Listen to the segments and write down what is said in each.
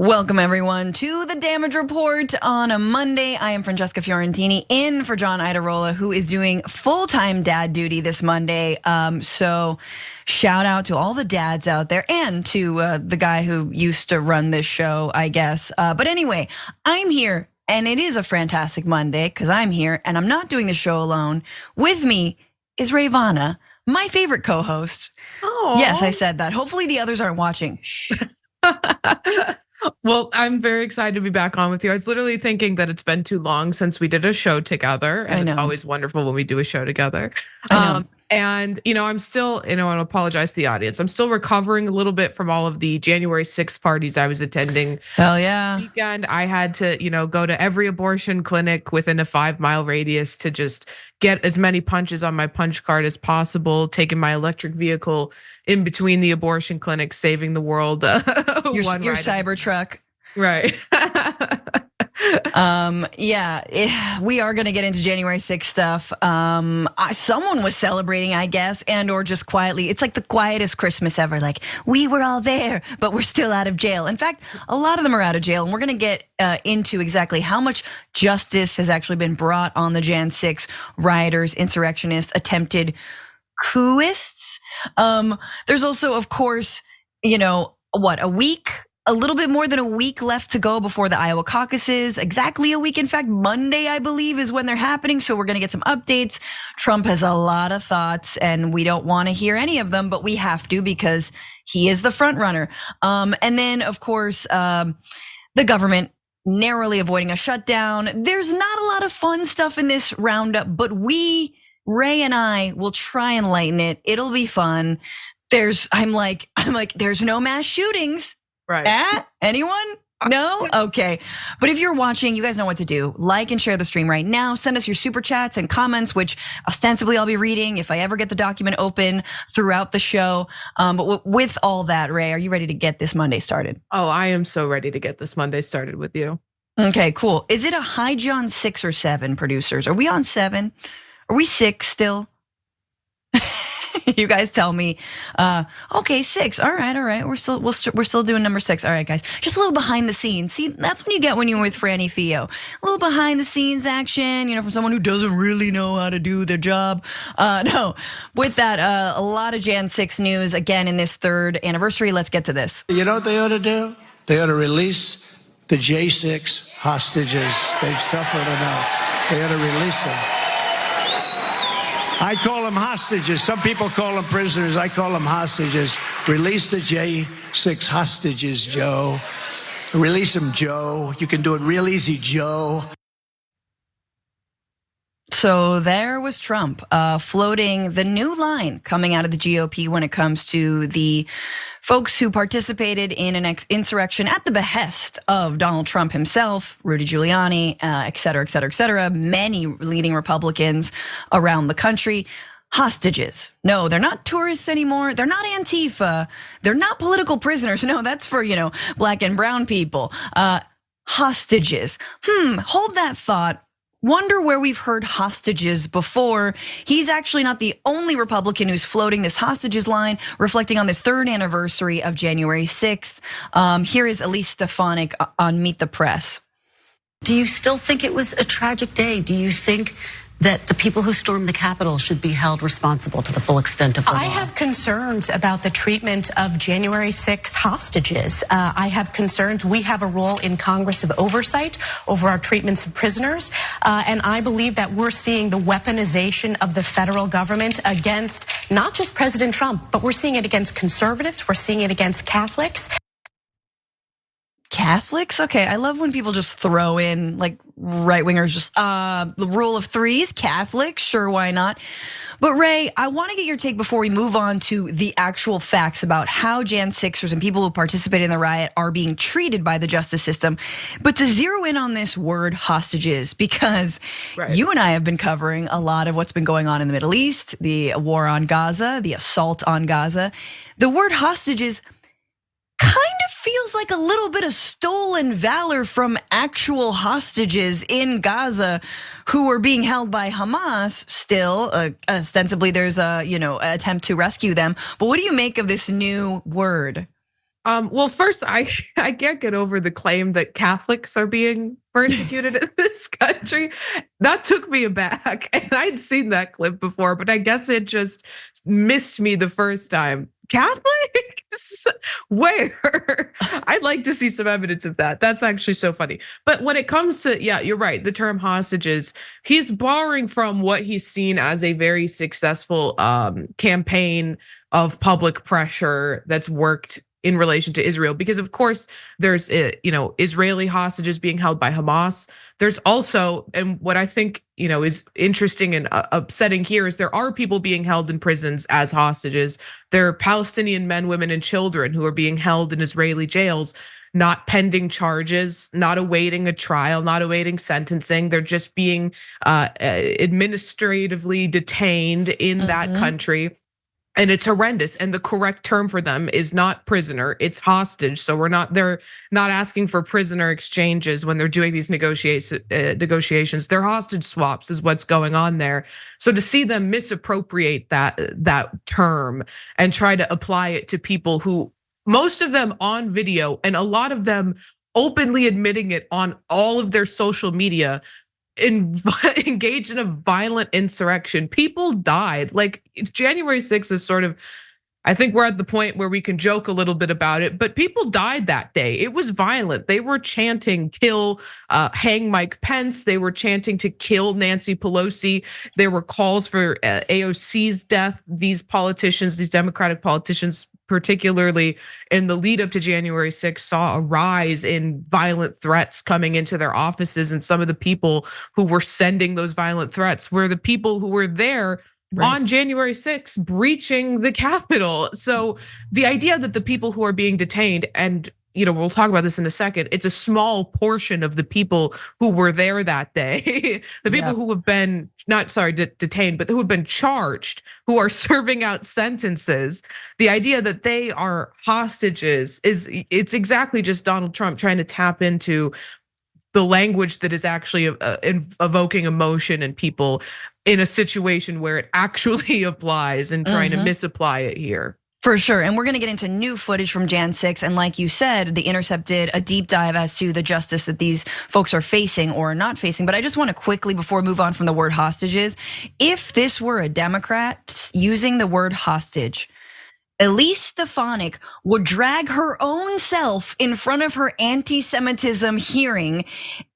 Welcome everyone to the Damage Report on a Monday. I am Francesca Fiorentini in for John Idarola, who is doing full-time dad duty this Monday. So shout out to all the dads out there and to the guy who used to run this show, I guess. But anyway, I'm here and it is a fantastic Monday because I'm here and I'm not doing the show alone. With me is Rayyvana, my favorite co-host. Oh, yes, I said that. Hopefully the others aren't watching. Shh. Well, I'm very excited to be back on with you. I was literally thinking that it's been too long since we did a show together, and it's always wonderful when we do a show together. And I'm still, I want to apologize to the audience. I'm still recovering a little bit from all of the January 6th parties I was attending. Hell yeah. Weekend, I had to, go to every abortion clinic within a 5-mile radius to just get as many punches on my punch card as possible, taking my electric vehicle in between the abortion clinics, saving the world. Your Cybertruck. Right. Yeah, we are gonna get into January 6th stuff. Someone was celebrating, I guess, and or just quietly. It's like the quietest Christmas ever. Like, we were all there, but we're still out of jail. In fact, a lot of them are out of jail, and we're gonna get into exactly how much justice has actually been brought on the Jan 6 rioters, insurrectionists, attempted coupists. There's also, of course, a little bit more than a week left to go before the Iowa caucuses. Exactly a week. In fact, Monday, I believe, is when they're happening. So we're gonna get some updates. Trump has a lot of thoughts and we don't wanna hear any of them, but we have to because he is the front runner. And then, of course, the government narrowly avoiding a shutdown. There's not a lot of fun stuff in this roundup, but Ray and I will try and lighten it. It'll be fun. I'm like, there's no mass shootings. Right. Anyone? No? Okay. But if you're watching, you guys know what to do. Like and share the stream right now. Send us your super chats and comments, which ostensibly I'll be reading if I ever get the document open throughout the show. But with all that, Ray, are you ready to get this Monday started? Oh, I am so ready to get this Monday started with you. Okay, cool. Is it a high John 6 or 7, producers? Are we on 7? Are we 6 still? You guys tell me. Okay, 6. All right. We're still doing number 6. All right, guys. Just a little behind the scenes. See, that's what you get when you're with Franny Fio. A little behind the scenes action, from someone who doesn't really know how to do their job. No, with that, a lot of Jan 6 news again in this 3rd anniversary. Let's get to this. You know what they ought to do? They ought to release the J6 hostages. They've suffered enough. They ought to release them. I call them hostages. Some people call them prisoners. I call them hostages. Release the J6 hostages, Joe. Release them, Joe. You can do it real easy, Joe. So there was Trump floating the new line coming out of the GOP when it comes to the folks who participated in an insurrection at the behest of Donald Trump himself, Rudy Giuliani, et cetera, many leading Republicans around the country. Hostages. No, they're not tourists anymore. They're not Antifa. They're not political prisoners. No, that's for, black and brown people. Hostages. Hold that thought. Wonder where we've heard hostages before. He's actually not the only Republican who's floating this hostages line, reflecting on this 3rd anniversary of January 6th. Here is Elise Stefanik on Meet the Press. Do you still think it was a tragic day? Do you think that the people who stormed the Capitol should be held responsible to the full extent of the law? I have concerns about the treatment of January 6 hostages. I have concerns. We have a role in Congress of oversight over our treatments of prisoners. And I believe that we're seeing the weaponization of the federal government against not just President Trump, but we're seeing it against conservatives. We're seeing it against Catholics. Catholics? Okay, I love when people just throw in like right wingers, just the rule of threes, Catholics, sure, why not? But Ray, I wanna get your take before we move on to the actual facts about how Jan 6ers and people who participated in the riot are being treated by the justice system. But to zero in on this word hostages, because you and I have been covering a lot of what's been going on in the Middle East, the war on Gaza, the assault on Gaza. The word hostages kind of feels like a little bit of stolen valor from actual hostages in Gaza who are being held by Hamas still. Ostensibly there's a attempt to rescue them. But what do you make of this new word? Well, first, I can't get over the claim that Catholics are being persecuted in this country. That took me aback, and I'd seen that clip before, but I guess it just missed me the first time. Catholics? Where? I'd like to see some evidence of that. That's actually so funny. But when it comes to, yeah, you're right, the term hostages, he's borrowing from what he's seen as a very successful campaign of public pressure that's worked in relation to Israel, because of course there's Israeli hostages being held by Hamas. There's also, and what I think is interesting and upsetting here, is there are people being held in prisons as hostages. There are Palestinian men, women, and children who are being held in Israeli jails, not pending charges, not awaiting a trial, not awaiting sentencing. They're just being administratively detained in that country. And it's horrendous. And the correct term for them is not prisoner, it's hostage. So they're not asking for prisoner exchanges when they're doing these negotiations. They're hostage swaps is what's going on there. So to see them misappropriate that term and try to apply it to people who, most of them on video and a lot of them openly admitting it on all of their social media, engaged in a violent insurrection. People died. Like January 6th is sort of, I think we're at the point where we can joke a little bit about it, but people died that day. It was violent. They were chanting, kill, hang Mike Pence. They were chanting to kill Nancy Pelosi. There were calls for AOC's death. These politicians, these Democratic politicians, particularly in the lead up to January 6th, saw a rise in violent threats coming into their offices. And some of the people who were sending those violent threats were the people who were there on January 6th, breaching the Capitol. So the idea that the people who are being detained, and we'll talk about this in a second, it's a small portion of the people who were there that day. The people who have been, detained, but who have been charged, who are serving out sentences. The idea that they are hostages it's exactly just Donald Trump trying to tap into the language that is actually evoking emotion in people in a situation where it actually applies, and trying to misapply it here. For sure, and we're gonna get into new footage from Jan 6, and like you said, The Intercept did a deep dive as to the justice that these folks are facing or not facing. But I just wanna quickly, before we move on from the word hostages, if this were a Democrat using the word hostage, Elise Stefanik would drag her own self in front of her anti-Semitism hearing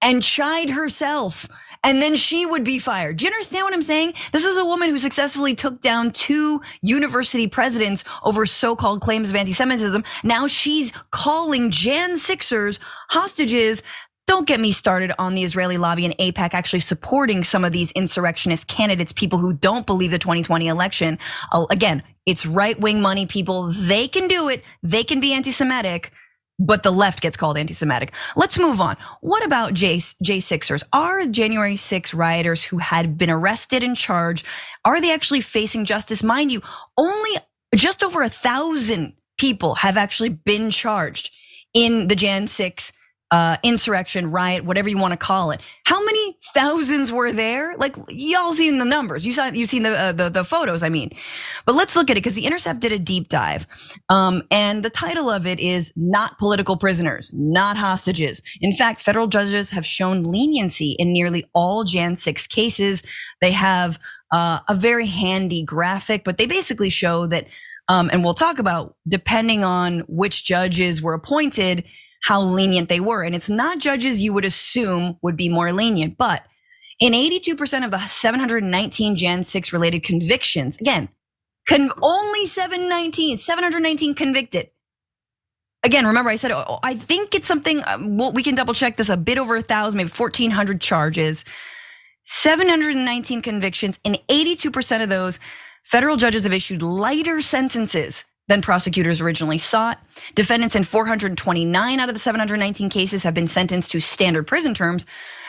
and chide herself. And then she would be fired. Do you understand what I'm saying? This is a woman who successfully took down 2 university presidents over so-called claims of anti-Semitism. Now she's calling Jan 6ers hostages. Don't get me started on the Israeli lobby and AIPAC actually supporting some of these insurrectionist candidates, people who don't believe the 2020 election. Again, it's right-wing money people. They can do it. They can be anti-Semitic. But the left gets called anti-Semitic. Let's move on. What about J6ers? Are January 6 rioters who had been arrested and charged, are they actually facing justice? Mind you, only just over 1,000 people have actually been charged in the Jan 6 insurrection, riot, whatever you want to call it. How many thousands were there? Like, y'all seen the numbers. You've seen the photos, I mean. But let's look at it, because The Intercept did a deep dive. And the title of it is Not Political Prisoners, Not Hostages. In fact, federal judges have shown leniency in nearly all Jan 6 cases. They have a very handy graphic, but they basically show that, and we'll talk about, depending on which judges were appointed, how lenient they were. And it's not judges you would assume would be more lenient, but in 82% of the 719 Jan 6 related convictions, again, only 719 convicted. Again, remember I said, I think it's something, we can double check this, a bit over 1,000, maybe 1,400 charges, 719 convictions. In 82% of those, federal judges have issued lighter sentences than prosecutors originally sought. Defendants in 429 out of the 719 cases have been sentenced to standard prison terms.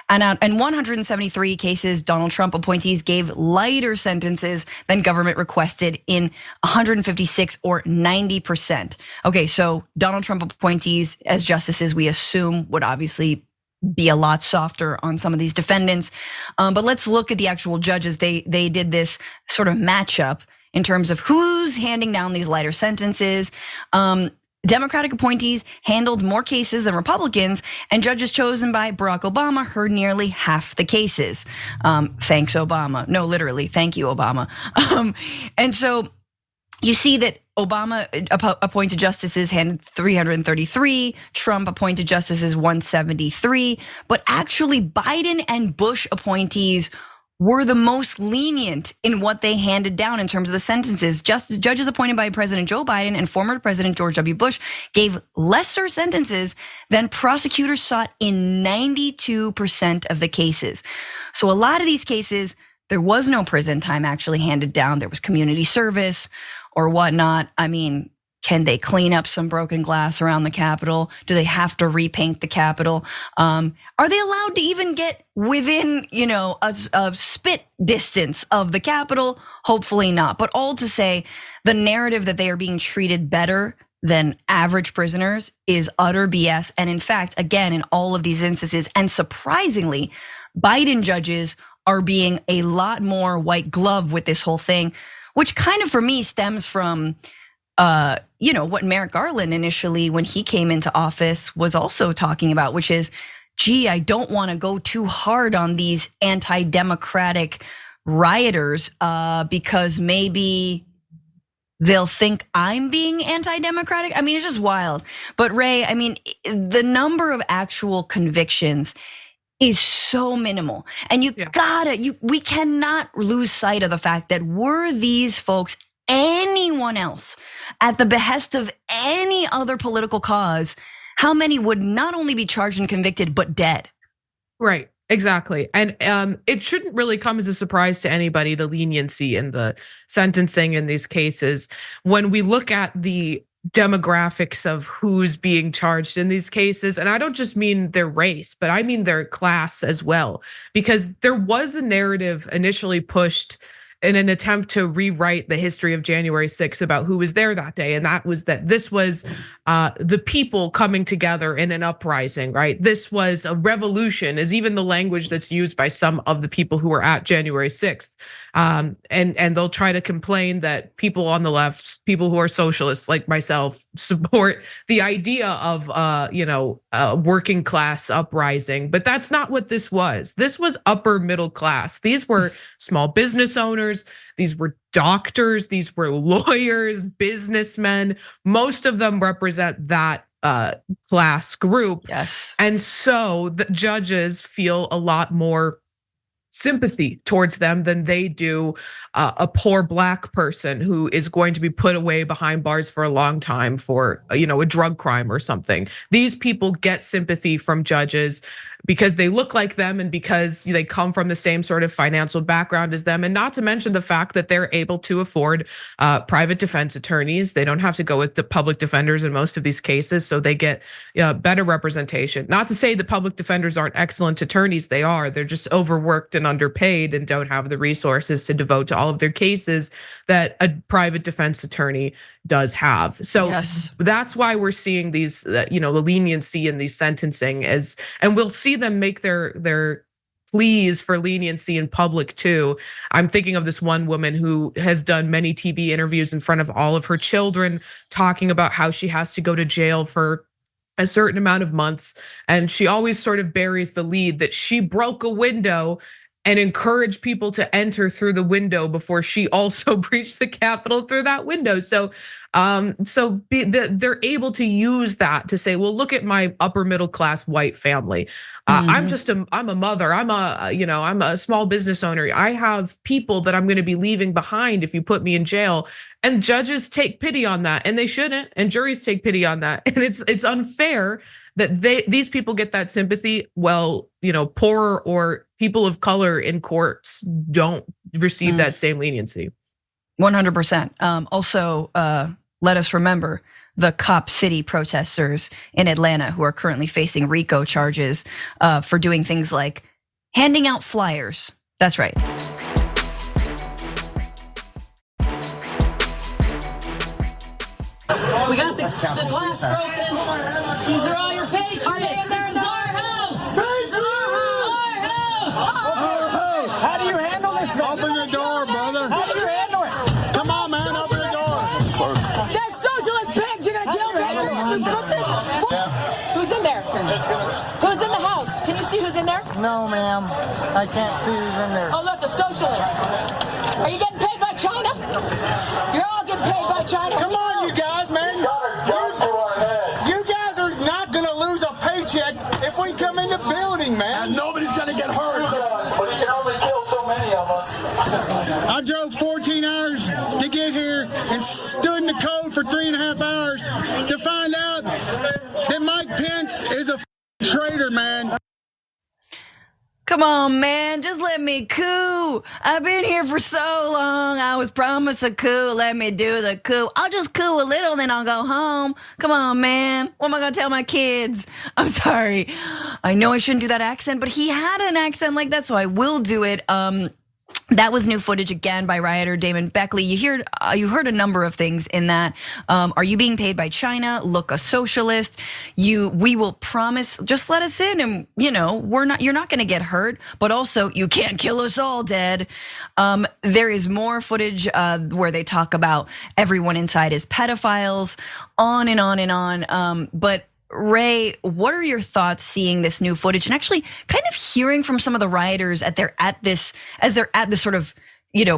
And in 173 cases, Donald Trump appointees gave lighter sentences than government requested in 156 or 90%. Okay, so Donald Trump appointees as justices, we assume, would obviously be a lot softer on some of these defendants. But let's look at the actual judges. They did this sort of matchup in terms of who's handing down these lighter sentences. Democratic appointees handled more cases than Republicans, and judges chosen by Barack Obama heard nearly half the cases. Thanks, Obama. No, literally, thank you, Obama. And so you see that Obama appointed justices handed 333, Trump appointed justices 173, but actually Biden and Bush appointees were the most lenient in what they handed down in terms of the sentences. Judges appointed by President Joe Biden and former President George W. Bush gave lesser sentences than prosecutors sought in 92% of the cases. So a lot of these cases, there was no prison time actually handed down. There was community service or whatnot. I mean, can they clean up some broken glass around the Capitol? Do they have to repaint the Capitol? Are they allowed to even get within, a spit distance of the Capitol? Hopefully not. But all to say, the narrative that they are being treated better than average prisoners is utter BS. And in fact, again, in all of these instances, and surprisingly, Biden judges are being a lot more white glove with this whole thing, which kind of for me stems from what Merrick Garland initially, when he came into office, was also talking about, which is, gee, I don't want to go too hard on these anti-democratic rioters because maybe they'll think I'm being anti-democratic. I mean, it's just wild. But Ray, I mean, the number of actual convictions is so minimal. And we cannot lose sight of the fact that were these folks anyone else at the behest of any other political cause, how many would not only be charged and convicted, but dead? Right, exactly. And it shouldn't really come as a surprise to anybody, the leniency in the sentencing in these cases. When we look at the demographics of who's being charged in these cases, and I don't just mean their race, but I mean their class as well, because there was a narrative initially pushed in an attempt to rewrite the history of January 6th about who was there that day. And that was that this was the people coming together in an uprising, right? This was a revolution, is even the language that's used by some of the people who were at January 6th. And they'll try to complain that people on the left, people who are socialists like myself, support the idea of a working class uprising, but that's not what this was. This was upper middle class. These were small business owners. These were doctors, these were lawyers, businessmen. Most of them represent that class group. Yes. And so the judges feel a lot more sympathy towards them than they do a poor Black person who is going to be put away behind bars for a long time for a drug crime or something. These people get sympathy from judges because they look like them and because they come from the same sort of financial background as them, and not to mention the fact that they're able to afford private defense attorneys. They don't have to go with the public defenders in most of these cases, so they get better representation. Not to say the public defenders aren't excellent attorneys, they are. They're just overworked and underpaid and don't have the resources to devote to all of their cases that a private defense attorney does have. So yes, that's why we're seeing these, the leniency in these sentencing and we'll see them make their pleas for leniency in public too. I'm thinking of this one woman who has done many TV interviews in front of all of her children, talking about how she has to go to jail for a certain amount of months. And she always sort of buries the lead that she broke a window and encourage people to enter through the window before she also breached the Capitol through that window. So they're able to use that to say, well, look at my upper middle class white family. I'm a mother. I'm a small business owner. I have people that I'm going to be leaving behind if you put me in jail. And judges take pity on that, and they shouldn't. And juries take pity on that, and it's unfair that these people get that sympathy. Well, poorer or people of color in courts don't receive that same leniency. 100%. Also, let us remember the Cop City protesters in Atlanta who are currently facing RICO charges for doing things like handing out flyers. That's right. We got the glass broken. These are all your paychecks. This is our house. This is our house. Our house. How do you handle this? Open the door, brother. How do you handle it? Come on, man, open the door. That's socialist pigs. You're gonna kill patriots. Who's in the house? Can you see who's in there? No, ma'am. I can't see who's in there. Oh, look, a socialist. Are you getting paid by China? You're all getting paid by China. Come on, you guys, man. You guys are not going to lose a paycheck if we come in the building, man. And nobody's going to get hurt. But you can only kill so many of us. I drove 14 hours to get here and stood in the cold for 3.5 hours to find out that Mike Pence is a traitor, man. Come on, man, just let me coup. I've been here for so long. I was promised a coup. Let me do the coup. I'll just coup a little, then I'll go home. Come on, man. What am I gonna tell my kids? I'm sorry. I know I shouldn't do that accent, but he had an accent like that, so I will do it. That was new footage again by rioter Damon Beckley. You heard a number of things in that. Are you being paid by China? Look, a socialist. We will promise, just let us in, and you're not going to get hurt. But also, you can't kill us all dead. There is more footage where they talk about everyone inside is pedophiles, on and on and on. But Ray, what are your thoughts seeing this new footage and actually kind of hearing from some of the rioters as they're at this sort of,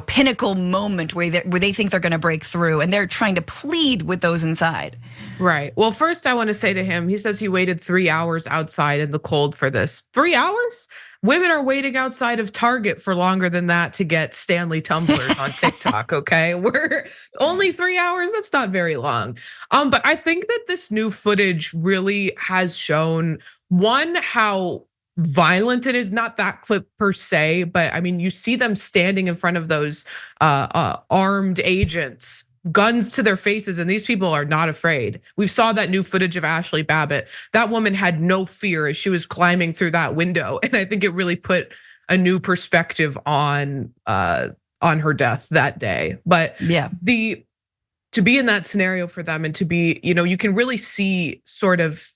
pinnacle moment where they think they're going to break through and they're trying to plead with those inside? Right. Well, first I want to say to him, he says he waited 3 hours outside in the cold for this. 3 hours? Women are waiting outside of Target for longer than that to get Stanley tumblers on TikTok, okay? We're only 3 hours, that's not very long. But I think that this new footage really has shown, one, how violent it is, not that clip per se, but I mean, you see them standing in front of those armed agents, guns to their faces, and these people are not afraid. We saw that new footage of Ashley Babbitt. That woman had no fear as she was climbing through that window, and I think it really put a new perspective on her death that day. But yeah, to be in that scenario for them and to be, you can really see sort of.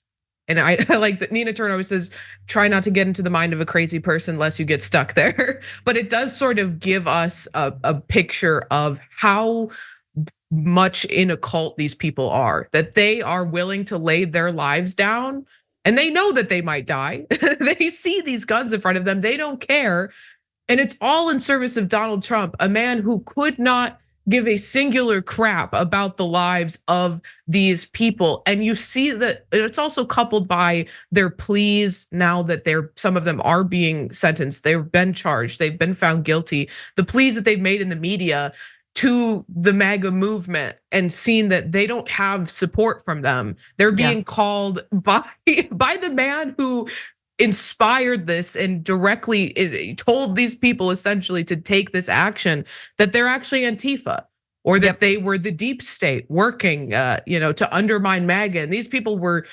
And I like that Nina Turner always says, try not to get into the mind of a crazy person lest you get stuck there. But it does sort of give us a picture of how much in a cult these people are, that they are willing to lay their lives down and they know that they might die. They see these guns in front of them, they don't care. And it's all in service of Donald Trump, a man who could not give a singular crap about the lives of these people. And you see that it's also coupled by their pleas now that some of them are being sentenced. They've been charged, they've been found guilty. The pleas that they've made in the media to the MAGA movement and seen that they don't have support from them. They're being called by the man who inspired this and directly told these people essentially to take this action, that they're actually Antifa, or that they were the deep state working, to undermine MAGA. And these people were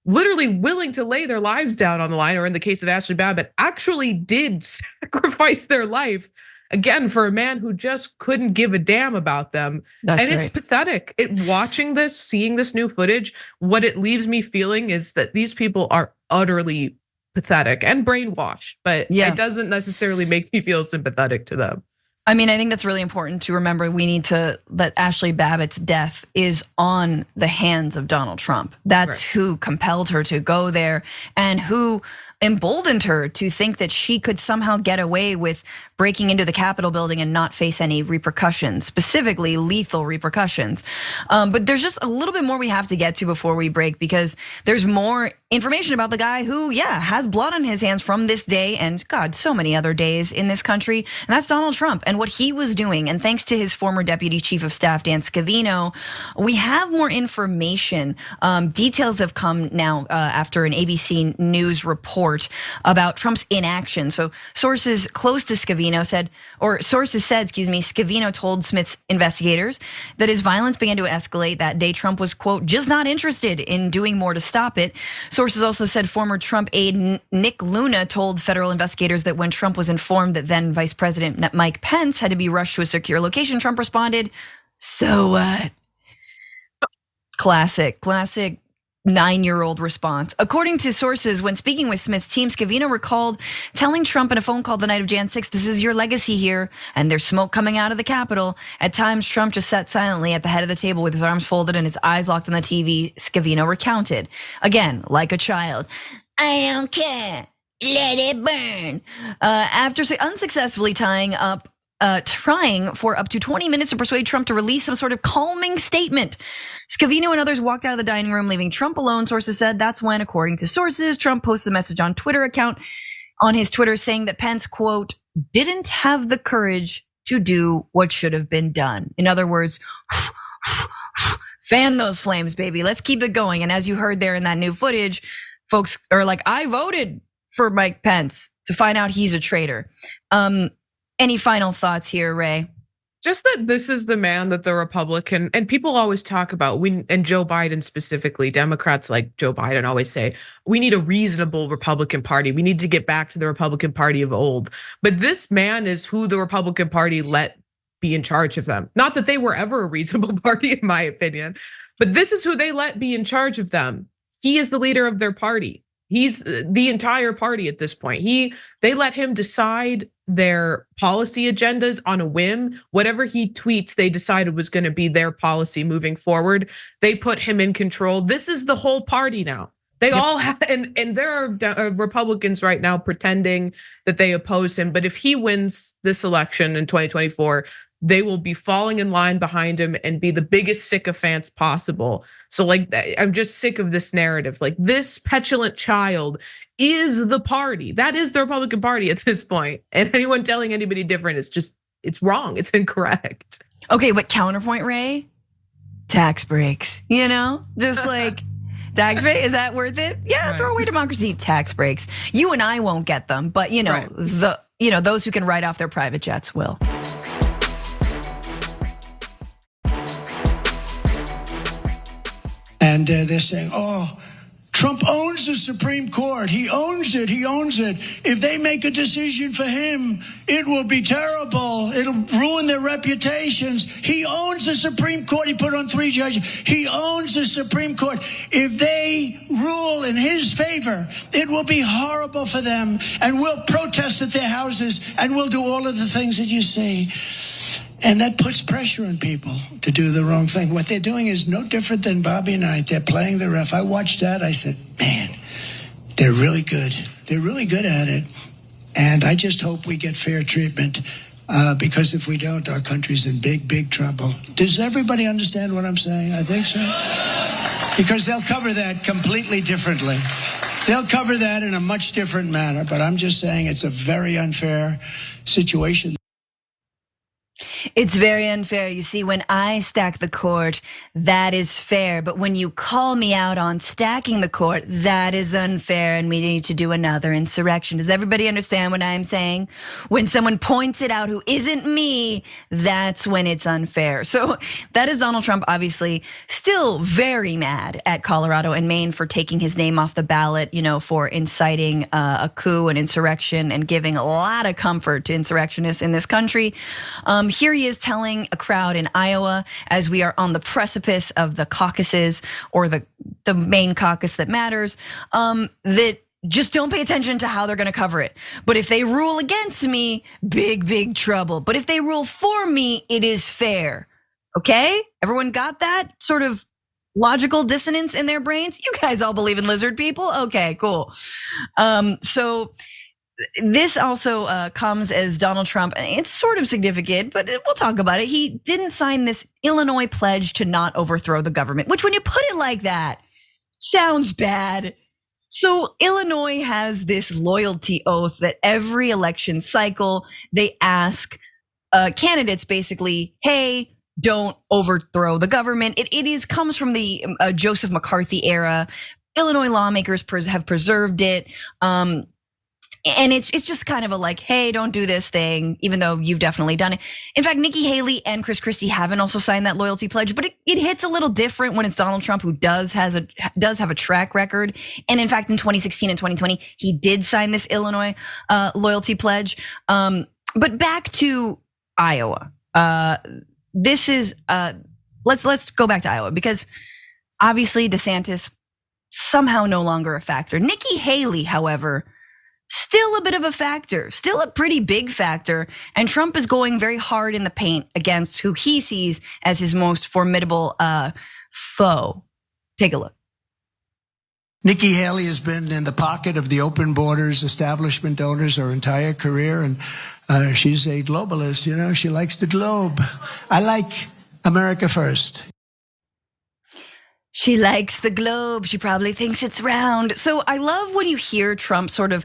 literally willing to lay their lives down on the line, or in the case of Ashley Babbitt, actually did sacrifice their life, again, for a man who just couldn't give a damn about them. It's pathetic. Watching this, seeing this new footage, what it leaves me feeling is that these people are utterly pathetic and brainwashed, but it doesn't necessarily make me feel sympathetic to them. I mean, I think that's really important to remember. We need that Ashley Babbitt's death is on the hands of Donald Trump. That's who compelled her to go there and who emboldened her to think that she could somehow get away with breaking into the Capitol building and not face any repercussions, specifically lethal repercussions. But there's just a little bit more we have to get to before we break, because there's more information about the guy who, has blood on his hands from this day and God, so many other days in this country. And that's Donald Trump and what he was doing. And thanks to his former deputy chief of staff, Dan Scavino, we have more information. Details have come now after an ABC News report about Trump's inaction. So sources close to Scavino said, Scavino told Smith's investigators that his violence began to escalate that day. Trump was, quote, just not interested in doing more to stop it. Sources also said former Trump aide Nick Luna told federal investigators that when Trump was informed that then Vice President Mike Pence had to be rushed to a secure location, Trump responded, so what? Classic 9-year-old response. According to sources, when speaking with Smith's team, Scavino recalled telling Trump in a phone call the night of Jan 6th, this is your legacy here, and there's smoke coming out of the Capitol. At times, Trump just sat silently at the head of the table with his arms folded and his eyes locked on the TV, Scavino recounted. Again, like a child. I don't care. Let it burn. After unsuccessfully trying for up to 20 minutes to persuade Trump to release some sort of calming statement. Scavino and others walked out of the dining room, leaving Trump alone, sources said. That's when, according to sources, Trump posted a message on his Twitter saying that Pence, quote, didn't have the courage to do what should have been done. In other words, fan those flames, baby. Let's keep it going. And as you heard there in that new footage, folks are like, I voted for Mike Pence, to find out he's a traitor. Any final thoughts here, Ray? Just that this is the man that the Republican, and people always talk about, and Joe Biden specifically, Democrats like Joe Biden always say, we need a reasonable Republican Party. We need to get back to the Republican Party of old. But this man is who the Republican Party let be in charge of them. Not that they were ever a reasonable party, in my opinion, but this is who they let be in charge of them. He is the leader of their party. He's the entire party at this point. They let him decide their policy agendas on a whim. Whatever he tweets, they decided was going to be their policy moving forward. They put him in control. This is the whole party now. They all have, and there are Republicans right now pretending that they oppose him. But if he wins this election in 2024, they will be falling in line behind him and be the biggest sycophants possible. So like, I'm just sick of this narrative. Like, this petulant child is the party. That is the Republican Party at this point. And anyone telling anybody different is just, it's wrong. It's incorrect. Okay, but counterpoint, Ray, tax breaks, just like tax break, is that worth it? Yeah, right. Throw away democracy, tax breaks. You and I won't get them, but right. Those who can write off their private jets will. And they're saying, oh, Trump owns the Supreme Court. He owns it. He owns it. If they make a decision for him, it will be terrible. It'll ruin their reputations. He owns the Supreme Court. He put on 3 judges. He owns the Supreme Court. If they rule in his favor, it will be horrible for them. And we'll protest at their houses and we'll do all of the things that you see. And that puts pressure on people to do the wrong thing. What they're doing is no different than Bobby Knight. They're playing the ref. I watched that. I said, man, they're really good. They're really good at it. And I just hope we get fair treatment because if we don't, our country's in big, big trouble. Does everybody understand what I'm saying? I think so. Because they'll cover that completely differently. They'll cover that in a much different manner. But I'm just saying it's a very unfair situation. It's very unfair. You see, when I stack the court, that is fair. But when you call me out on stacking the court, that is unfair, and we need to do another insurrection. Does everybody understand what I'm saying? When someone points it out who isn't me, that's when it's unfair. So that is Donald Trump, obviously, still very mad at Colorado and Maine for taking his name off the ballot, for inciting a coup, an insurrection, and giving a lot of comfort to insurrectionists in this country. Here he is telling a crowd in Iowa, as we are on the precipice of the caucuses, or the main caucus that matters, that just don't pay attention to how they're gonna cover it. But if they rule against me, big, big trouble. But if they rule for me, it is fair. Okay? Everyone got that sort of logical dissonance in their brains? You guys all believe in lizard people? Okay, cool. So this also comes as Donald Trump, it's sort of significant, but we'll talk about it. He didn't sign this Illinois pledge to not overthrow the government, which when you put it like that, sounds bad. So Illinois has this loyalty oath that every election cycle, they ask candidates basically, hey, don't overthrow the government. It comes from the Joseph McCarthy era. Illinois lawmakers have preserved it. And it's just kind of a like, hey, don't do this thing, even though you've definitely done it. In fact, Nikki Haley and Chris Christie haven't also signed that loyalty pledge, but it hits a little different when it's Donald Trump, who does have a track record. And in fact, in 2016 and 2020, he did sign this Illinois loyalty pledge. But back to Iowa. This is let's go back to Iowa, because obviously DeSantis somehow no longer a factor. Nikki Haley, however, still a bit of a factor, still a pretty big factor. And Trump is going very hard in the paint against who he sees as his most formidable foe. Take a look. Nikki Haley has been in the pocket of the open borders establishment donors her entire career, and she's a globalist. You know, she likes the globe. I like America first. She likes the globe. She probably thinks it's round. So I love when you hear Trump sort of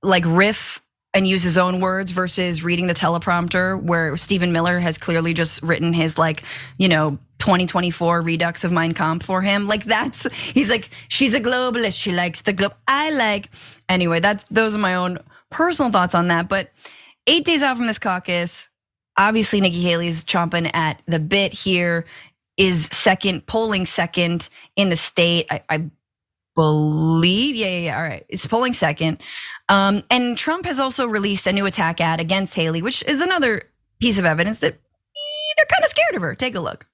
like riff and use his own words versus reading the teleprompter, where Stephen Miller has clearly just written his 2024 redux of Mein Kampf for him. Like he's like, she's a globalist. She likes the globe. Anyway, those are my own personal thoughts on that. But 8 days out from this caucus, obviously Nikki Haley's chomping at the bit here, is polling second in the state. I believe, yeah, all right. It's polling second. And Trump has also released a new attack ad against Haley, which is another piece of evidence that they're kind of scared of her. Take a look.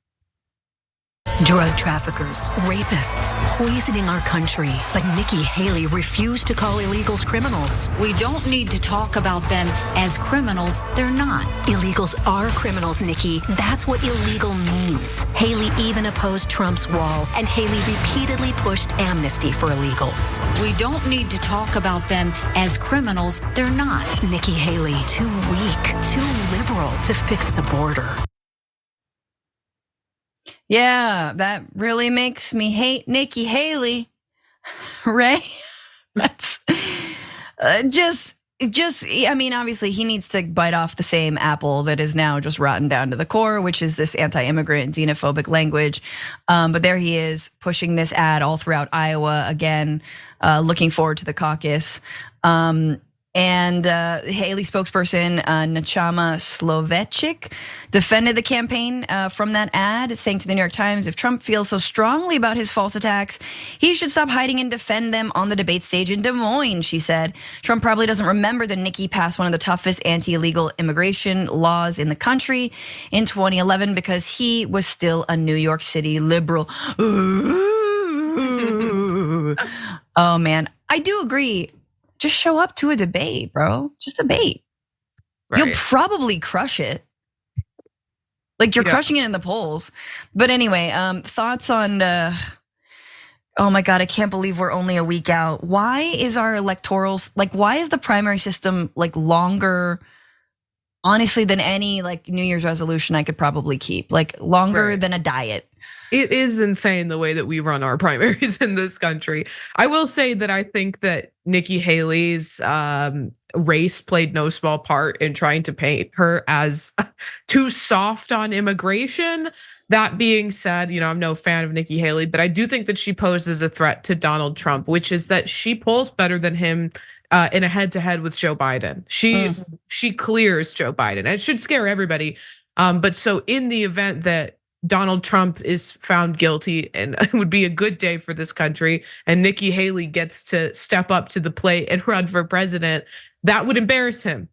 Drug traffickers, rapists, poisoning our country. But Nikki Haley refused to call illegals criminals. We don't need to talk about them as criminals. They're not. Illegals are criminals, Nikki. That's what illegal means. Haley even opposed Trump's wall, and Haley repeatedly pushed amnesty for illegals. We don't need to talk about them as criminals. They're not. Nikki Haley, too weak, too liberal to fix the border. Yeah, that really makes me hate Nikki Haley, right? That's I mean, obviously he needs to bite off the same apple that is now just rotten down to the core, which is this anti-immigrant, xenophobic language. But there he is pushing this ad all throughout Iowa again, looking forward to the caucus. And Haley spokesperson Nachama Slovechik defended the campaign from that ad, saying to the New York Times, if Trump feels so strongly about his false attacks, he should stop hiding and defend them on the debate stage in Des Moines, she said. Trump probably doesn't remember that Nikki passed one of the toughest anti-illegal immigration laws in the country in 2011 because he was still a New York City liberal. Oh man, I do agree. Just show up to a debate, bro. Just debate. Right. You'll probably crush it. Like you're crushing it in the polls. But anyway, thoughts on, oh my God, I can't believe we're only a week out. Why is our electorals, why is the primary system longer, honestly, than any New Year's resolution I could probably keep? Longer than a diet. It is insane the way that we run our primaries in this country. I will say that I think that Nikki Haley's race played no small part in trying to paint her as too soft on immigration. That being said, I'm no fan of Nikki Haley, but I do think that she poses a threat to Donald Trump, which is that she polls better than him in a head-to-head with Joe Biden. She clears Joe Biden, and it should scare everybody. But so in the event that Donald Trump is found guilty, and it would be a good day for this country, and Nikki Haley gets to step up to the plate and run for president, that would embarrass him.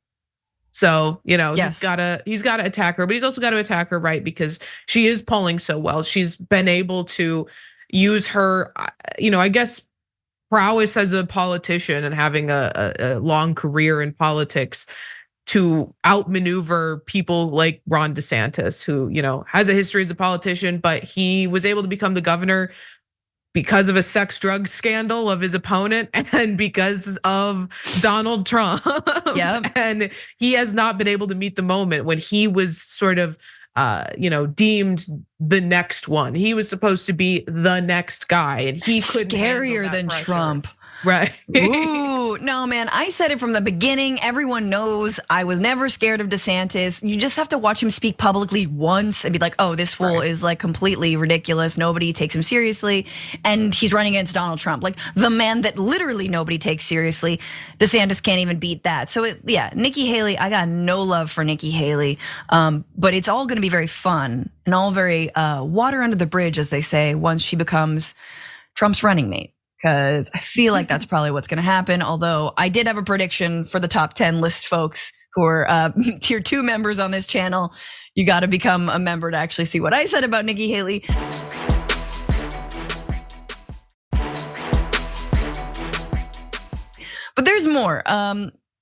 So, he's gotta attack her, but he's also got to attack her, right? Because she is polling so well. She's been able to use her, I guess, prowess as a politician and having a long career in politics to outmaneuver people like Ron DeSantis, who, has a history as a politician, but he was able to become the governor because of a sex drug scandal of his opponent and because of Donald Trump. Yep. And he has not been able to meet the moment when he was sort of, deemed the next one. He was supposed to be the next guy, and he couldn't. Scarier than pressure. Trump. Right. Ooh, no, man. I said it from the beginning. Everyone knows I was never scared of DeSantis. You just have to watch him speak publicly once and be like, oh, this fool is completely ridiculous. Nobody takes him seriously. And he's running against Donald Trump, the man that literally nobody takes seriously. DeSantis can't even beat that. So Nikki Haley, I got no love for Nikki Haley. But it's all gonna be very fun and all very water under the bridge, as they say, once she becomes Trump's running mate. Because I feel like that's probably what's gonna happen. Although I did have a prediction for the top 10 list folks who are tier 2 members on this channel. You gotta become a member to actually see what I said about Nikki Haley. But there's more.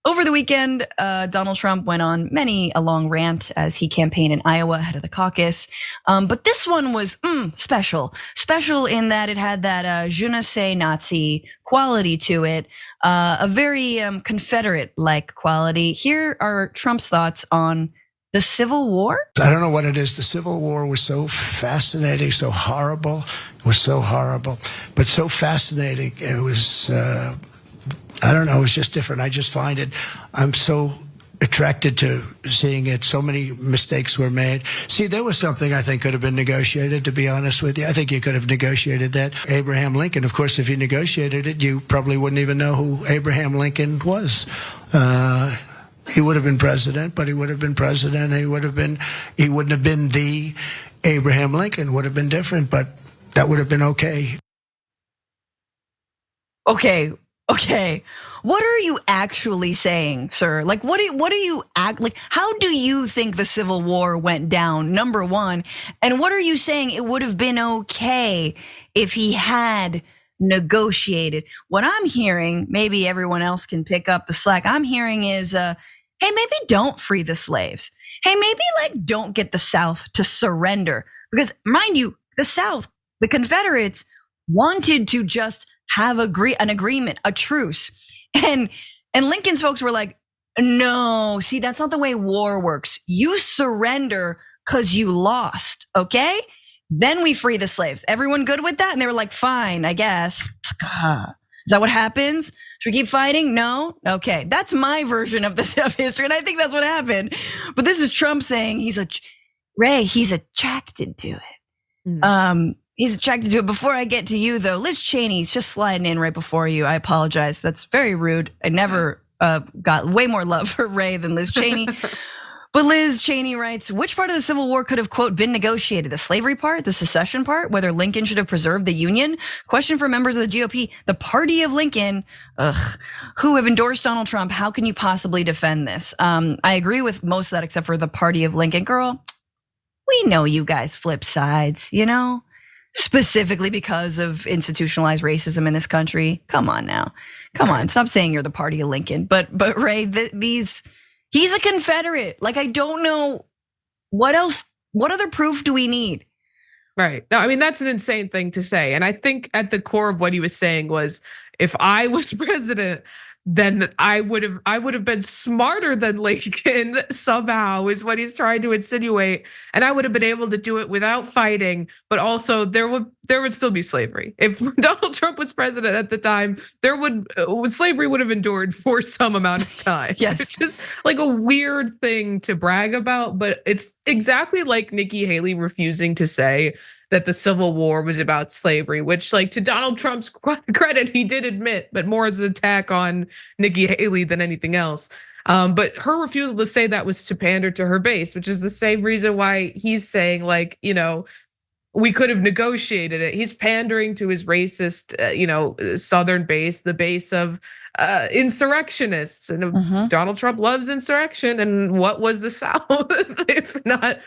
Over the weekend, Donald Trump went on many a long rant as he campaigned in Iowa ahead of the caucus. But this one was special. Special in that it had that je ne sais Nazi quality to it, a very Confederate-like quality. Here are Trump's thoughts on the Civil War. I don't know what it is. The Civil War was so fascinating, so horrible. It was so horrible, but so fascinating. It was, I don't know, it was just different. I just find it, I'm so attracted to seeing it. So many mistakes were made. See, there was something I think could have been negotiated, to be honest with you. I think you could have negotiated that. Abraham Lincoln, of course, if you negotiated it, you probably wouldn't even know who Abraham Lincoln was. He would have been president, but he would have been president. He wouldn't have been the Abraham Lincoln. Would have been different, but that would have been okay. Okay. What are you actually saying, sir? Like, what do you act like? How do you think the Civil War went down? Number one, and what are you saying it would have been okay if he had negotiated? What I'm hearing, maybe everyone else can pick up the slack. I'm hearing is, hey, maybe don't free the slaves. Hey, maybe like don't get the South to surrender, because mind you, the South, the Confederates wanted to just have an agreement, a truce. And Lincoln's folks were like, no, see, that's not the way war works. You surrender because you lost, okay? Then we free the slaves. Everyone good with that? And they were like, fine, I guess. Is that what happens? Should we keep fighting? No? Okay, that's my version of history, and I think that's what happened. But this is Trump saying he's attracted to it. He's attracted to it. Before I get to you, though, Liz Cheney's just sliding in right before you. I apologize. That's very rude. I never got way more love for Ray than Liz Cheney. But Liz Cheney writes, which part of the Civil War could have, quote, been negotiated? The slavery part, the secession part, whether Lincoln should have preserved the Union? Question for members of the GOP, the party of Lincoln, who have endorsed Donald Trump. How can you possibly defend this? I agree with most of that except for the party of Lincoln. Girl, we know you guys flip sides, you know? Specifically because of institutionalized racism in this country. Come on now. Come on. Stop saying you're the party of Lincoln. But Ray, he's a Confederate. Like, I don't know what else, what other proof do we need? Right. No, I mean, that's an insane thing to say. And I think at the core of what he was saying was, if I was president, then I would have been smarter than Lincoln somehow, is what he's trying to insinuate. And I would have been able to do it without fighting, but also there would still be slavery. If Donald Trump was president at the time, slavery would have endured for some amount of time. Yes. Which is like a weird thing to brag about, but it's exactly like Nikki Haley refusing to say that the Civil War was about slavery, which, like, to Donald Trump's credit, he did admit, but more as an attack on Nikki Haley than anything else. But her refusal to say that was to pander to her base, which is the same reason why he's saying, like, we could have negotiated it. He's pandering to his racist, Southern base, the base of insurrectionists. And Donald Trump loves insurrection. And what was the South if not,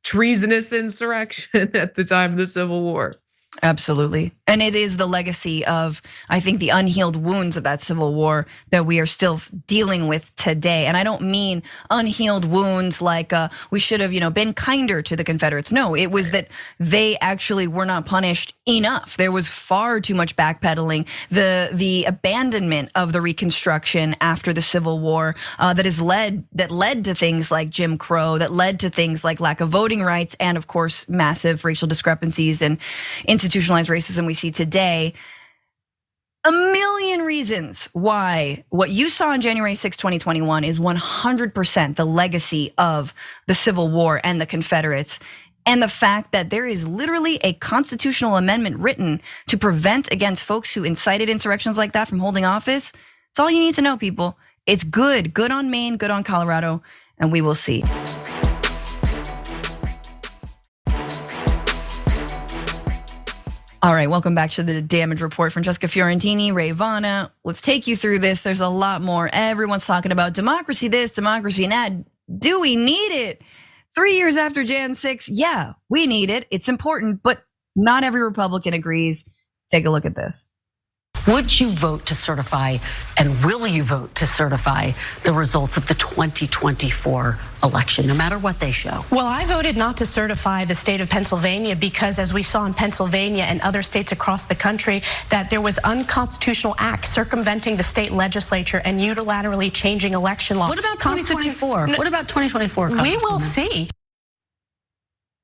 treasonous insurrection at the time of the Civil War? Absolutely. And it is the legacy of, I think, the unhealed wounds of that Civil War that we are still dealing with today. And I don't mean unhealed wounds like we should have, been kinder to the Confederates. No, it was that they actually were not punished enough. There was far too much backpedaling. The abandonment of the Reconstruction after the Civil War that led to things like Jim Crow, that led to things like lack of voting rights, and of course, massive racial discrepancies and institutionalized racism we see today. A million reasons why what you saw on January 6, 2021 is 100% the legacy of the Civil War and the Confederates. And the fact that there is literally a constitutional amendment written to prevent against folks who incited insurrections like that from holding office. It's all you need to know, people. It's good on Maine, good on Colorado, and we will see. All right, welcome back to the Damage Report. Francesca Fiorentini, Rayyvana. Let's take you through this. There's a lot more. Everyone's talking about democracy this, democracy that. Do we need it? 3 years after Jan 6, yeah, we need it. It's important, but not every Republican agrees. Take a look at this. Would you vote to certify, and will you vote to certify the results of the 2024 election, no matter what they show? Well, I voted not to certify the state of Pennsylvania because, as we saw in Pennsylvania and other states across the country, that there was unconstitutional acts circumventing the state legislature and unilaterally changing election law. What about 2024? What about 2024? We will see.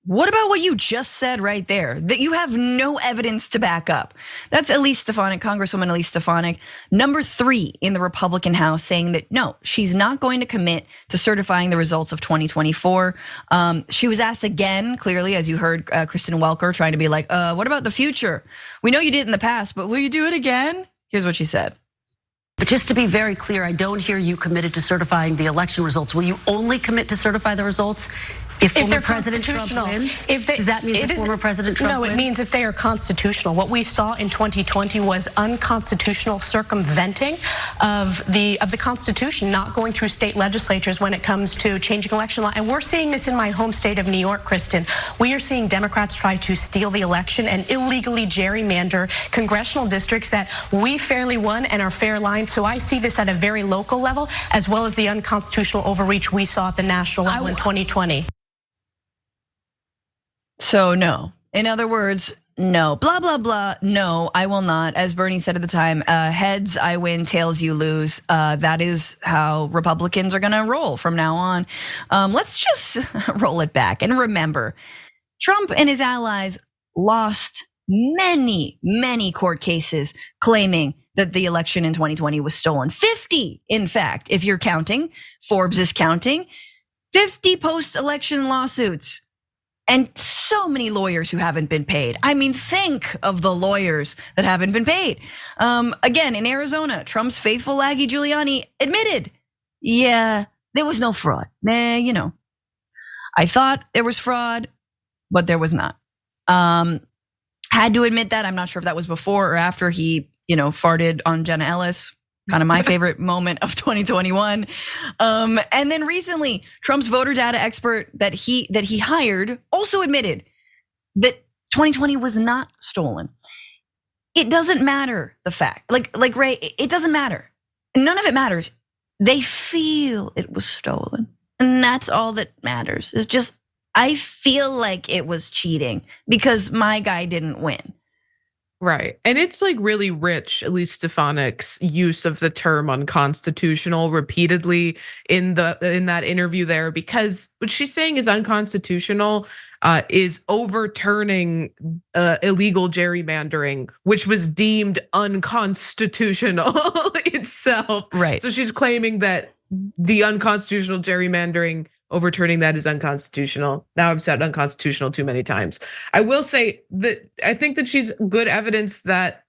What about what you just said right there, that you have no evidence to back up? That's Elise Stefanik, Congresswoman Elise Stefanik, number 3 in the Republican House, saying that no, she's not going to commit to certifying the results of 2024. She was asked again, clearly, as you heard Kristen Welker trying to be like, what about the future? We know you did it in the past, but will you do it again? Here's what she said. But just to be very clear, I don't hear you committed to certifying the election results. Will you only commit to certify the results if former President Trump wins? Does that mean that former President Trump wins? No, it means if they are constitutional. What we saw in 2020 was unconstitutional circumventing of the Constitution, not going through state legislatures when it comes to changing election law. And we're seeing this in my home state of New York, Kristen. We are seeing Democrats try to steal the election and illegally gerrymander congressional districts that we fairly won and are fair line. So I see this at a very local level, as well as the unconstitutional overreach we saw at the national level in 2020. So no, in other words, no, blah, blah, blah. No, I will not. As Bernie said at the time, heads I win, tails you lose. That is how Republicans are gonna roll from now on. Let's just roll it back and remember, Trump and his allies lost many, many court cases claiming that the election in 2020 was stolen. 50, in fact, if you're counting, Forbes is counting, 50 post-election lawsuits. And so many lawyers who haven't been paid. I mean, think of the lawyers that haven't been paid. Again, in Arizona, Trump's faithful laggy Giuliani admitted, yeah, there was no fraud. Nah, I thought there was fraud, but there was not. Had to admit that. I'm not sure if that was before or after he, farted on Jenna Ellis. Kind of my favorite moment of 2021. And then recently, Trump's voter data expert that he hired also admitted that 2020 was not stolen. It doesn't matter the fact, like Ray, it doesn't matter. None of it matters. They feel it was stolen. And that's all that matters. It's just, I feel like it was cheating because my guy didn't win. Right. And it's like really rich, Elise Stefanik's use of the term unconstitutional repeatedly in that interview there, because what she's saying is unconstitutional is overturning illegal gerrymandering, which was deemed unconstitutional itself. Right. So she's claiming that the unconstitutional gerrymandering, overturning that is unconstitutional. Now I've said unconstitutional too many times. I will say that I think that she's good evidence that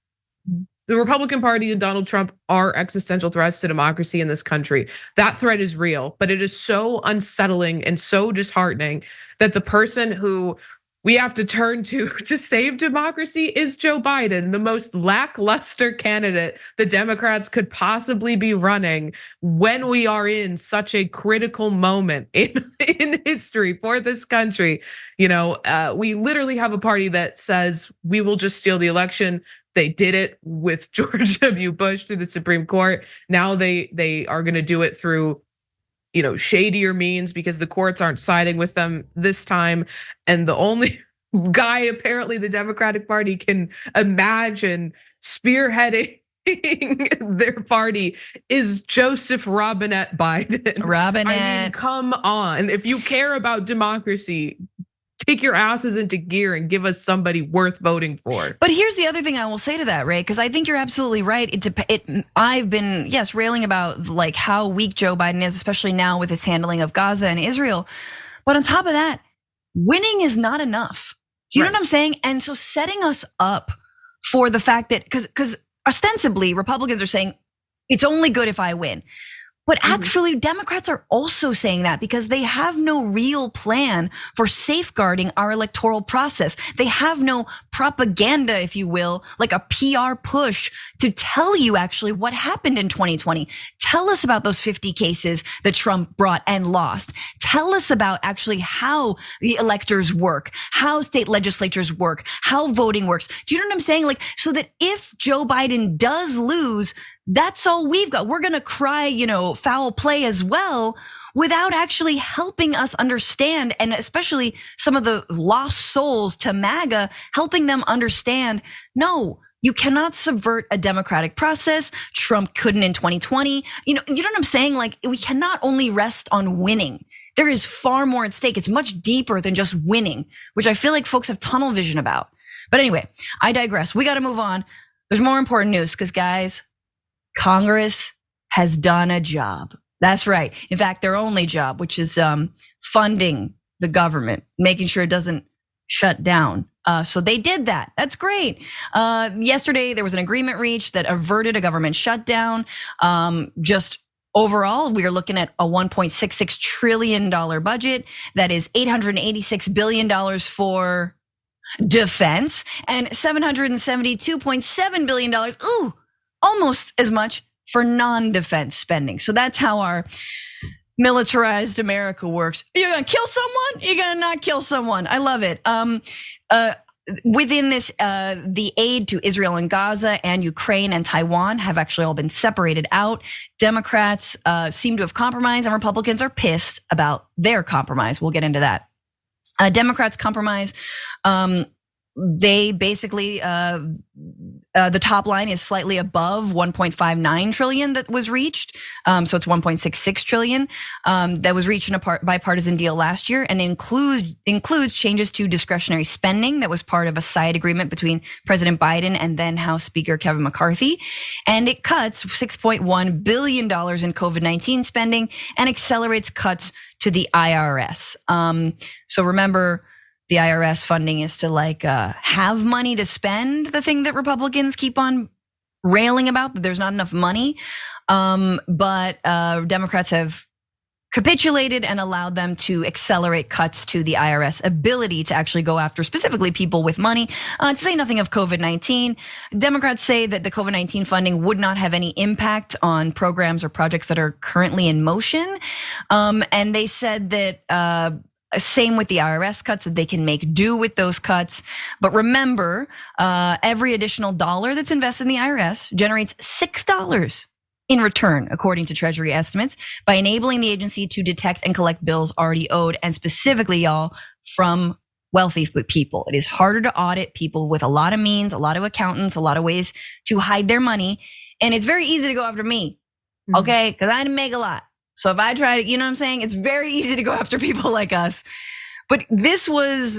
the Republican Party and Donald Trump are existential threats to democracy in this country. That threat is real, but it is so unsettling and so disheartening that the person who we have to turn to save democracy is Joe Biden, the most lackluster candidate the Democrats could possibly be running when we are in such a critical moment in history for this country. We literally have a party that says we will just steal the election. They did it with George W. Bush through the Supreme Court. Now they are gonna do it through shadier means because the courts aren't siding with them this time. And the only guy apparently the Democratic Party can imagine spearheading their party is Joseph Robinette Biden. Robinette. I mean, come on. If you care about democracy, take your asses into gear and give us somebody worth voting for. But here's the other thing I will say to that, Ray, because I think you're absolutely right. I've been, railing about like how weak Joe Biden is, especially now with his handling of Gaza and Israel. But on top of that, winning is not enough. Do you know what I'm saying? And so setting us up for the fact that, because ostensibly Republicans are saying it's only good if I win. But actually, Democrats are also saying that because they have no real plan for safeguarding our electoral process. They have no propaganda, if you will, like a PR push to tell you actually what happened in 2020. Tell us about those 50 cases that Trump brought and lost. Tell us about actually how the electors work, how state legislatures work, how voting works. Do you know what I'm saying? Like, so that if Joe Biden does lose, that's all we've got. We're going to cry, foul play as well, without actually helping us understand, and especially some of the lost souls to MAGA, helping them understand, no, you cannot subvert a democratic process. Trump couldn't in 2020. You know what I'm saying? Like, we cannot only rest on winning. There is far more at stake. It's much deeper than just winning, which I feel like folks have tunnel vision about. But anyway, I digress. We got to move on. There's more important news because, guys, Congress has done a job. That's right. In fact, their only job, which is funding the government, making sure it doesn't shut down. So they did that. That's great. Yesterday, there was an agreement reached that averted a government shutdown. Just overall, we are looking at a $1.66 trillion budget. That is $886 billion for defense and $772.7 billion. Ooh, almost as much for non-defense spending. So that's how our militarized America works. You're gonna kill someone, you're gonna not kill someone. I love it. Within this, the aid to Israel and Gaza and Ukraine and Taiwan have actually all been separated out. Democrats seem to have compromised, and Republicans are pissed about their compromise. We'll get into that. Democrats compromise. They basically, the top line is slightly above 1.59 trillion that was reached. So it's 1.66 trillion that was reached in a bipartisan deal last year, and includes changes to discretionary spending that was part of a side agreement between President Biden and then House Speaker Kevin McCarthy. And it cuts $6.1 billion in COVID-19 spending and accelerates cuts to the IRS. So remember, the IRS funding is to have money to spend, the thing that Republicans keep on railing about, that there's not enough money. But Democrats have capitulated and allowed them to accelerate cuts to the IRS ability to actually go after specifically people with money. To say nothing of COVID-19, Democrats say that the COVID-19 funding would not have any impact on programs or projects that are currently in motion. And they said that, same with the IRS cuts, that they can make do with those cuts. But remember, every additional dollar that's invested in the IRS generates $6 in return, according to Treasury estimates, by enabling the agency to detect and collect bills already owed, and specifically, y'all, from wealthy people. It is harder to audit people with a lot of means, a lot of accountants, a lot of ways to hide their money. And it's very easy to go after me, okay? Because I didn't make a lot. So if I try to, you know what I'm saying? It's very easy to go after people like us. But this was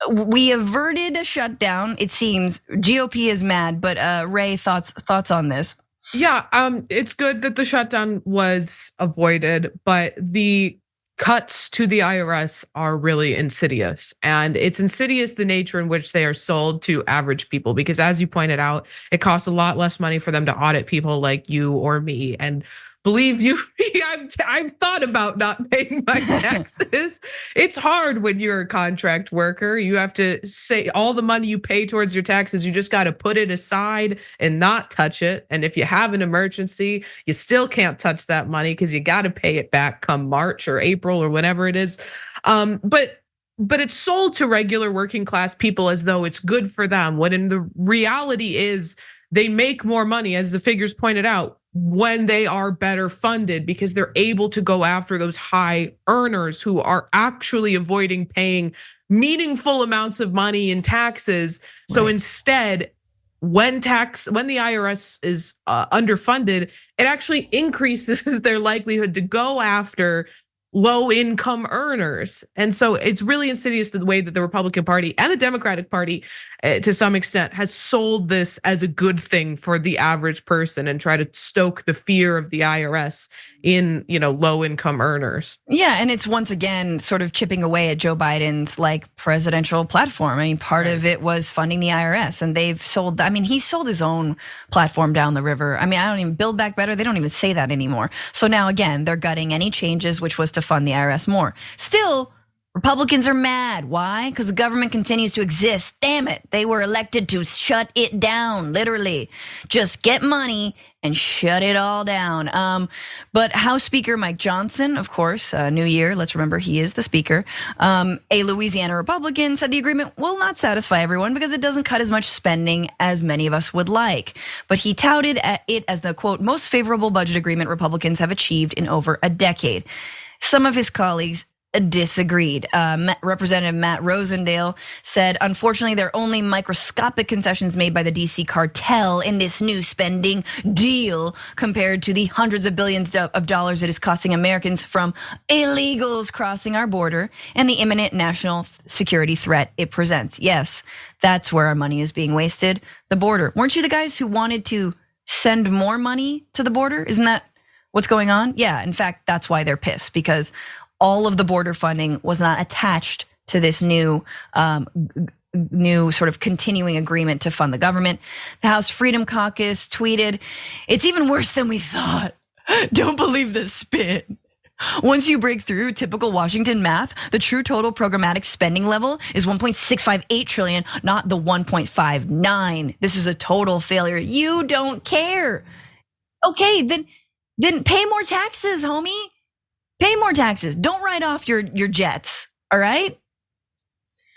we averted a shutdown, it seems. GOP is mad, but Ray, thoughts on this? Yeah, it's good that the shutdown was avoided, but the cuts to the IRS are really insidious. And it's insidious the nature in which they are sold to average people, because as you pointed out, it costs a lot less money for them to audit people like you or me. And believe you me, I've thought about not paying my taxes. It's hard when you're a contract worker. You have to say all the money you pay towards your taxes, you just got to put it aside and not touch it. And if you have an emergency, you still can't touch that money because you got to pay it back come March or April or whatever it is. But it's sold to regular working class people as though it's good for them, when in the reality is they make more money, as the figures pointed out, when they are better funded, because they're able to go after those high earners who are actually avoiding paying meaningful amounts of money in taxes. Right. So instead, when the IRS is underfunded, it actually increases their likelihood to go after low income earners. And so it's really insidious to the way that the Republican Party and the Democratic Party, to some extent, has sold this as a good thing for the average person and try to stoke the fear of the IRS in, low income earners. Yeah, and it's once again sort of chipping away at Joe Biden's presidential platform. I mean, part of it was funding the IRS, and he sold his own platform down the river. I mean, I don't even Build Back Better. They don't even say that anymore. So now again, they're gutting any changes, which was to fund the IRS more. Still, Republicans are mad. Why? Because the government continues to exist. Damn it. They were elected to shut it down, literally. Just get money and shut it all down. But House Speaker Mike Johnson, of course, new year, let's remember he is the speaker. A Louisiana Republican said the agreement will not satisfy everyone because it doesn't cut as much spending as many of us would like. But he touted it as the, quote, most favorable budget agreement Republicans have achieved in over a decade. Some of his colleagues disagreed. Representative Matt Rosendale said, unfortunately, there are only microscopic concessions made by the DC cartel in this new spending deal compared to the hundreds of billions of dollars it is costing Americans from illegals crossing our border and the imminent national security threat it presents. Yes, that's where our money is being wasted, the border. Weren't you the guys who wanted to send more money to the border? Isn't that what's going on? Yeah, in fact, that's why they're pissed, because all of the border funding was not attached to this new sort of continuing agreement to fund the government. The House Freedom Caucus tweeted, "It's even worse than we thought. Don't believe the spin. Once you break through typical Washington math, the true total programmatic spending level is 1.658 trillion, not the 1.59. This is a total failure. You don't care. Okay, then pay more taxes, homie. Pay more taxes. Don't write off your jets, all right?"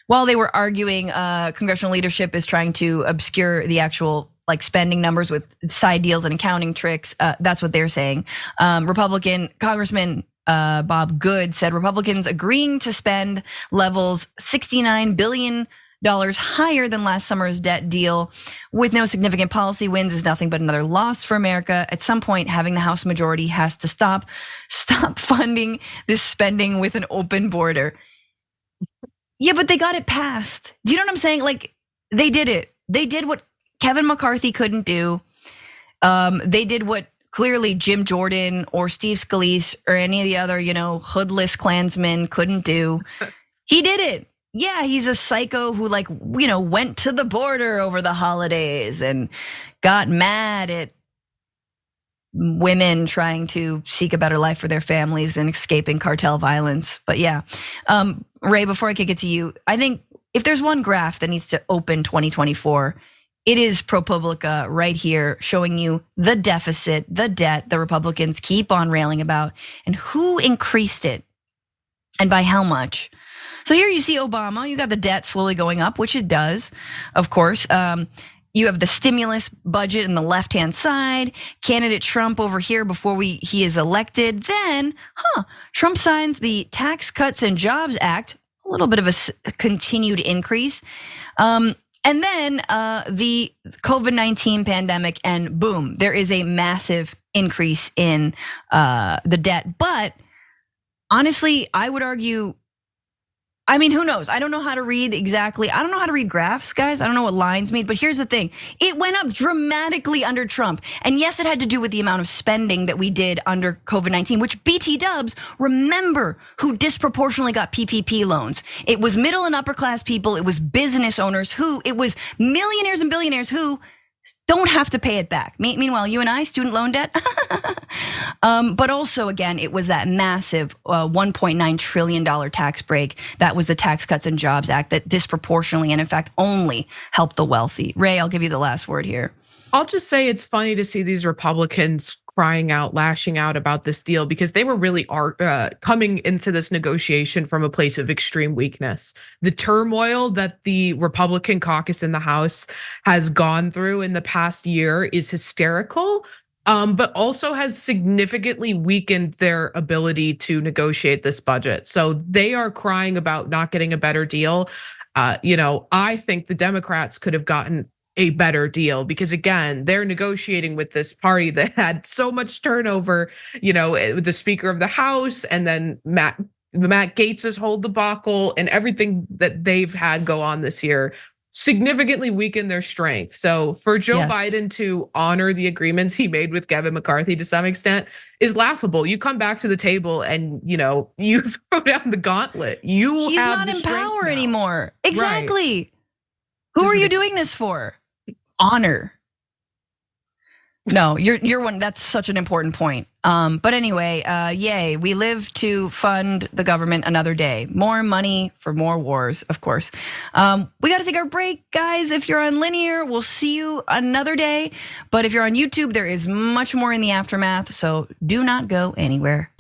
While they were arguing, congressional leadership is trying to obscure the actual spending numbers with side deals and accounting tricks. That's what they're saying. Republican Congressman Bob Good said Republicans agreeing to spend levels $69 billion higher than last summer's debt deal with no significant policy wins is nothing but another loss for America. At some point, having the House majority has to stop funding this spending with an open border. Yeah, but they got it passed. Do you know what I'm saying? They did it. They did what Kevin McCarthy couldn't do. They did what clearly Jim Jordan or Steve Scalise or any of the other, hoodless Klansmen couldn't do. He did it. Yeah, he's a psycho who went to the border over the holidays and got mad at women trying to seek a better life for their families and escaping cartel violence. But yeah, Ray, before I kick it to you, I think if there's one graph that needs to open 2024, it is ProPublica right here showing you the deficit, the debt the Republicans keep on railing about and who increased it and by how much. So here you see Obama, you got the debt slowly going up, which it does, of course. You have the stimulus budget on the left-hand side, candidate Trump over here before he is elected. Then, Trump signs the Tax Cuts and Jobs Act, a little bit of a continued increase. And then the COVID-19 pandemic, and boom, there is a massive increase in the debt. But honestly, I would argue, who knows? I don't know how to read exactly. I don't know how to read graphs, guys. I don't know what lines mean, but here's the thing. It went up dramatically under Trump. And yes, it had to do with the amount of spending that we did under COVID-19, which BT dubs, remember who disproportionately got PPP loans. It was middle and upper class people. It was business owners it was millionaires and billionaires who don't have to pay it back. Meanwhile, you and I, student loan debt. But also, again, it was that massive $1.9 trillion tax break. That was the Tax Cuts and Jobs Act that disproportionately and in fact only helped the wealthy. Ray, I'll give you the last word here. I'll just say it's funny to see these Republicans crying out, lashing out about this deal because they were really coming into this negotiation from a place of extreme weakness. The turmoil that the Republican caucus in the House has gone through in the past year is hysterical, but also has significantly weakened their ability to negotiate this budget. So they are crying about not getting a better deal. I think the Democrats could have gotten a better deal because again, they're negotiating with this party that had so much turnover, the Speaker of the House and then Matt Gaetz's whole debacle and everything that they've had go on this year significantly weakened their strength. So for Joe Biden to honor the agreements he made with Kevin McCarthy to some extent is laughable. You come back to the table and you throw down the gauntlet. He's not in power anymore. Exactly. Right. Who are you doing this for? Honor. No, you're one. That's such an important point. But anyway, yay, we live to fund the government another day. More money for more wars, of course. We got to take our break, guys. If you're on linear, we'll see you another day. But if you're on YouTube, there is much more in the aftermath. So do not go anywhere.